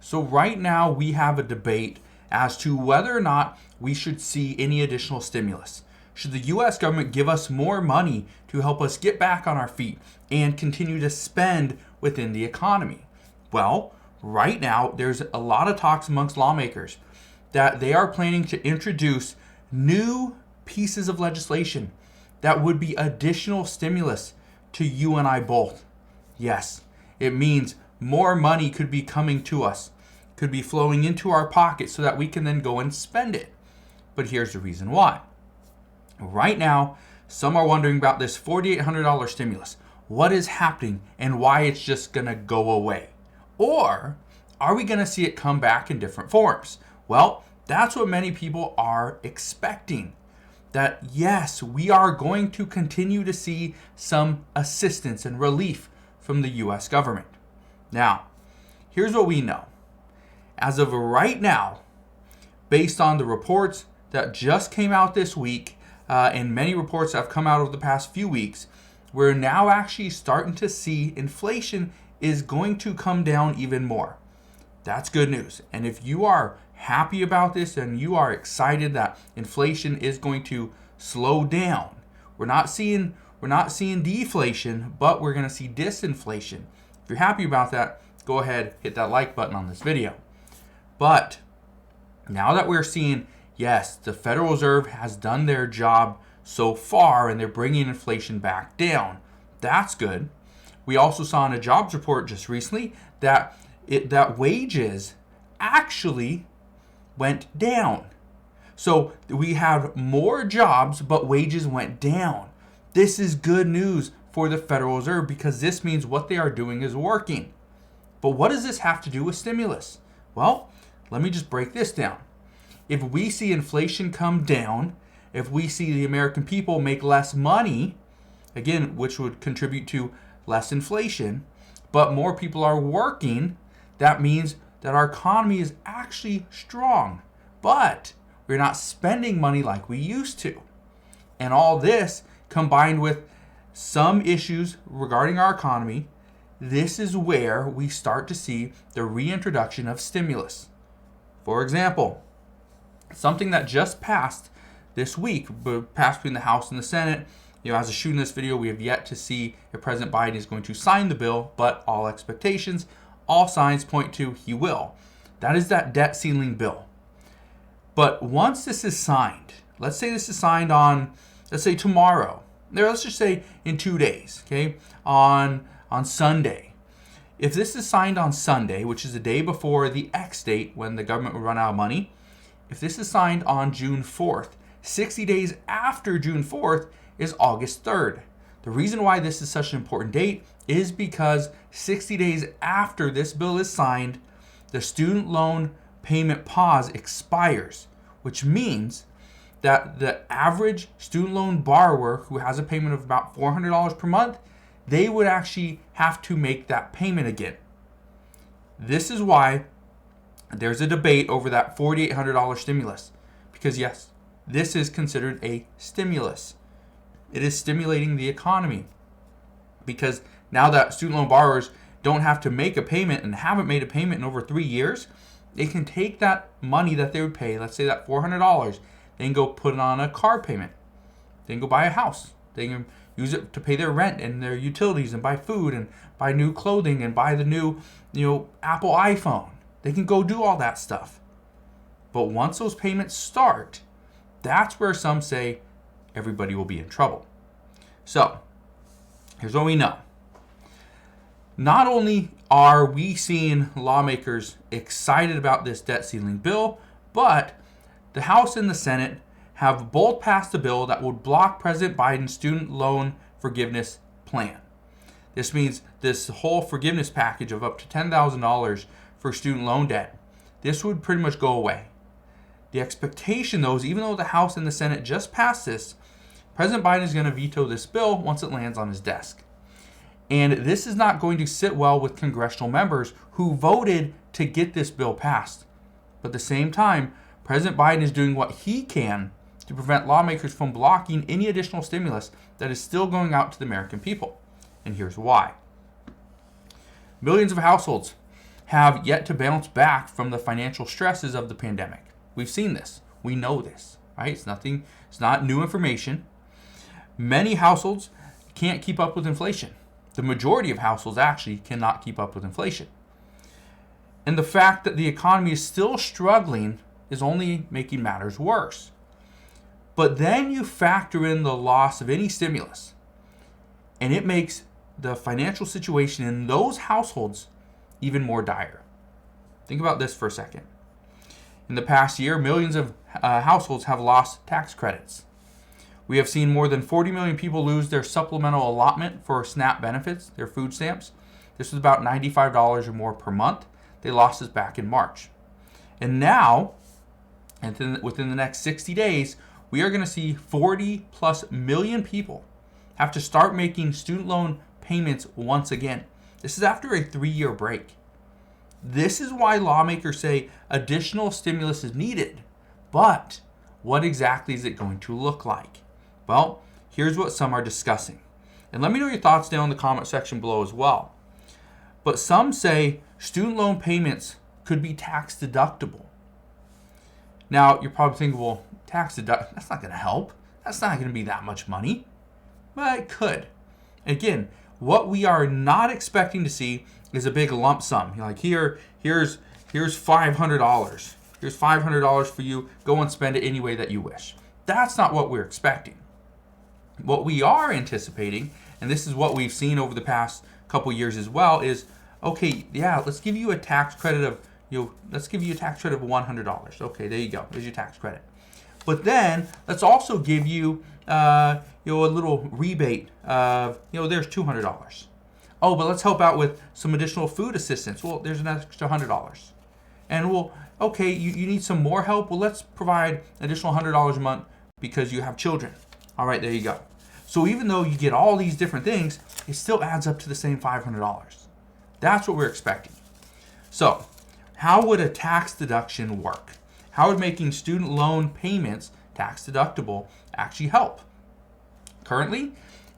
So right now we have a debate as to whether or not we should see any additional stimulus. Should the U.S. government give us more money to help us get back on our feet and continue to spend within the economy? Well, right now there's a lot of talks amongst lawmakers that they are planning to introduce new pieces of legislation that would be additional stimulus to you and I both. Yes, it means more money could be coming to us, could be flowing into our pocket so that we can then go and spend it. But here's the reason why. Right now, some are wondering about this $4,800 stimulus. What is happening and why it's just going to go away? Or are we going to see it come back in different forms? Well, that's what many people are expecting. That yes, we are going to continue to see some assistance and relief from the U.S. government. Now, here's what we know. As of right now, based on the reports that just came out this week, and many reports that have come out over the past few weeks, we're now actually starting to see inflation is going to come down even more. That's good news. And if you are happy about this and you are excited that inflation is going to slow down, we're not seeing deflation, but we're going to see disinflation. If you're happy about that, go ahead, hit that like button on this video. But now that we're seeing, yes, the Federal Reserve has done their job so far and they're bringing inflation back down. That's good. We also saw in a jobs report just recently that wages actually went down. So we have more jobs, but wages went down. This is good news for the Federal Reserve because this means what they are doing is working. But what does this have to do with stimulus? Well, let me just break this down. If we see inflation come down, if we see the American people make less money, again, which would contribute to less inflation, but more people are working, that means that our economy is actually strong. But we're not spending money like we used to. And all this combined with some issues regarding our economy, this is where we start to see the reintroduction of stimulus. For example, something that just passed this week, passed between the House and the Senate. As of shooting this video, we have yet to see if President Biden is going to sign the bill, but all expectations, all signs point to he will. That is that debt ceiling bill. But once this is signed, let's say this is signed on, let's say tomorrow. Let's just say in 2 days, okay, on Sunday. If this is signed on Sunday, which is the day before the X date when the government will run out of money, if this is signed on June 4th, 60 days after June 4th is August 3rd. The reason why this is such an important date is because 60 days after this bill is signed, the student loan payment pause expires, which means that the average student loan borrower who has a payment of about $400 per month, they would actually have to make that payment again. This is why there's a debate over that $4,800 stimulus. Because yes, this is considered a stimulus. It is stimulating the economy. Because now that student loan borrowers don't have to make a payment and haven't made a payment in over 3 years, they can take that money that they would pay, let's say that $400, they can go put it on a car payment. They can go buy a house. They can use it to pay their rent and their utilities and buy food and buy new clothing and buy the new, Apple iPhone. They can go do all that stuff. But once those payments start, that's where some say everybody will be in trouble. So, here's what we know. Not only are we seeing lawmakers excited about this debt ceiling bill, but the House and the Senate have both passed a bill that would block President Biden's student loan forgiveness plan. This means this whole forgiveness package of up to $10,000 for student loan debt, this would pretty much go away. The expectation, though, is even though the House and the Senate just passed this, President Biden is going to veto this bill once it lands on his desk. And this is not going to sit well with congressional members who voted to get this bill passed. But at the same time, President Biden is doing what he can to prevent lawmakers from blocking any additional stimulus that is still going out to the American people. And here's why. Millions of households have yet to bounce back from the financial stresses of the pandemic. We've seen this. We know this, right? It's not new information. Many households can't keep up with inflation. The majority of households actually cannot keep up with inflation. And the fact that the economy is still struggling is only making matters worse. But then you factor in the loss of any stimulus, and it makes the financial situation in those households even more dire. Think about this for a second. In the past year, millions of households have lost tax credits. We have seen more than 40 million people lose their supplemental allotment for SNAP benefits, their food stamps. This was about $95 or more per month. They lost this back in March. And now, within the next 60 days, we are going to see 40 plus million people have to start making student loan payments once again. This is after a 3-year break. This is why lawmakers say additional stimulus is needed. But what exactly is it going to look like? Well, here's what some are discussing. And let me know your thoughts down in the comment section below as well. But some say student loan payments could be tax deductible. Now, you're probably thinking, well, that's not going to help. That's not going to be that much money. But it could. Again, what we are not expecting to see is a big lump sum. You're like, here's $500. Here's $500 for you. Go and spend it any way that you wish. That's not what we're expecting. What we are anticipating, and this is what we've seen over the past couple years as well, is okay, yeah, let's give you a tax credit of $100. Okay, there you go. There's your tax credit. But then let's also give you a little rebate. There's $200. Oh, but let's help out with some additional food assistance. Well, there's an extra $100. And okay, you need some more help. Well, let's provide additional $100 a month because you have children. All right, there you go. So even though you get all these different things, it still adds up to the same $500. That's what we're expecting. So how would a tax deduction work? How would making student loan payments tax deductible actually help? Currently,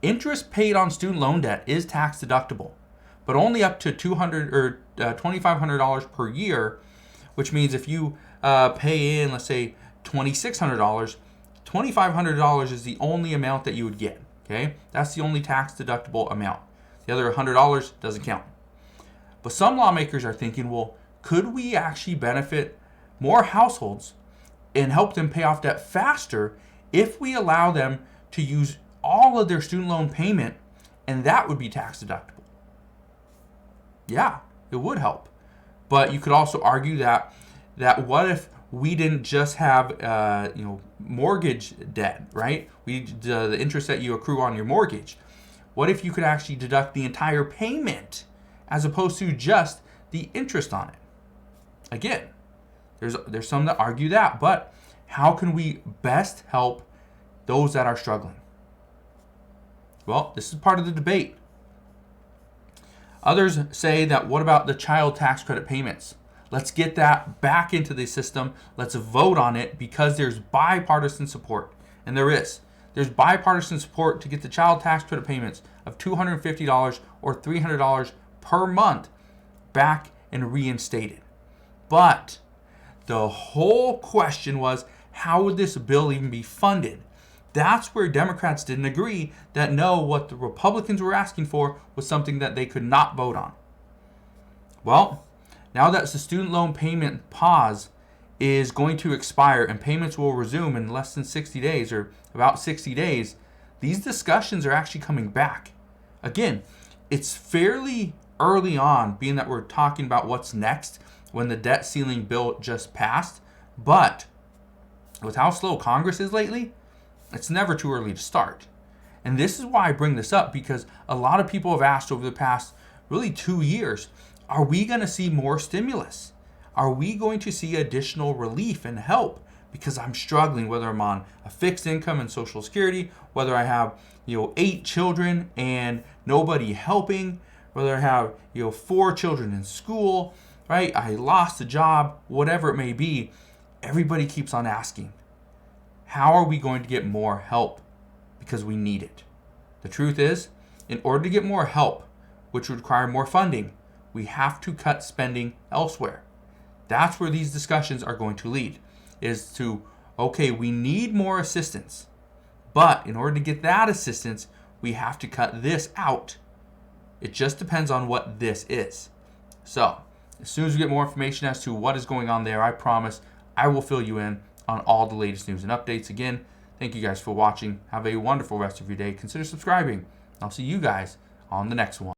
interest paid on student loan debt is tax deductible, but only up to $200 or $2,500 per year, which means if you pay in, let's say, $2,600, $2,500 is the only amount that you would get. Okay, that's the only tax deductible amount. The other $100 doesn't count. But some lawmakers are thinking, well, could we actually benefit more households and help them pay off debt faster if we allow them to use all of their student loan payment, and that would be tax deductible? Yeah, it would help. But you could also argue that what if we didn't just have mortgage debt, right? The interest that you accrue on your mortgage. What if you could actually deduct the entire payment as opposed to just the interest on it? Again, there's some that argue that, but how can we best help those that are struggling? Well, this is part of the debate. Others say that what about the child tax credit payments? Let's get that back into the system. Let's vote on it because there's bipartisan support. And there is. There's bipartisan support to get the child tax credit payments of $250 or $300 per month back and reinstated. But the whole question was, how would this bill even be funded? That's where Democrats didn't agree, that no, what the Republicans were asking for was something that they could not vote on. Well, now that the student loan payment pause is going to expire and payments will resume in less than 60 days or about 60 days, these discussions are actually coming back. Again, it's fairly early on, being that we're talking about what's next when the debt ceiling bill just passed, but with how slow Congress is lately, it's never too early to start. And this is why I bring this up, because a lot of people have asked over the past really 2 years, are we going to see more stimulus? Are we going to see additional relief and help? Because I'm struggling, whether I'm on a fixed income and Social Security, whether I have 8 children and nobody helping, whether I have 4 children in school, right? I lost a job, whatever it may be. Everybody keeps on asking, how are we going to get more help? Because we need it. The truth is, in order to get more help, which would require more funding, we have to cut spending elsewhere. That's where these discussions are going to lead, is to, okay, we need more assistance, but in order to get that assistance, we have to cut this out. It just depends on what this is. So, as soon as we get more information as to what is going on there, I promise I will fill you in on all the latest news and updates. Again, thank you guys for watching. Have a wonderful rest of your day. Consider subscribing. I'll see you guys on the next one.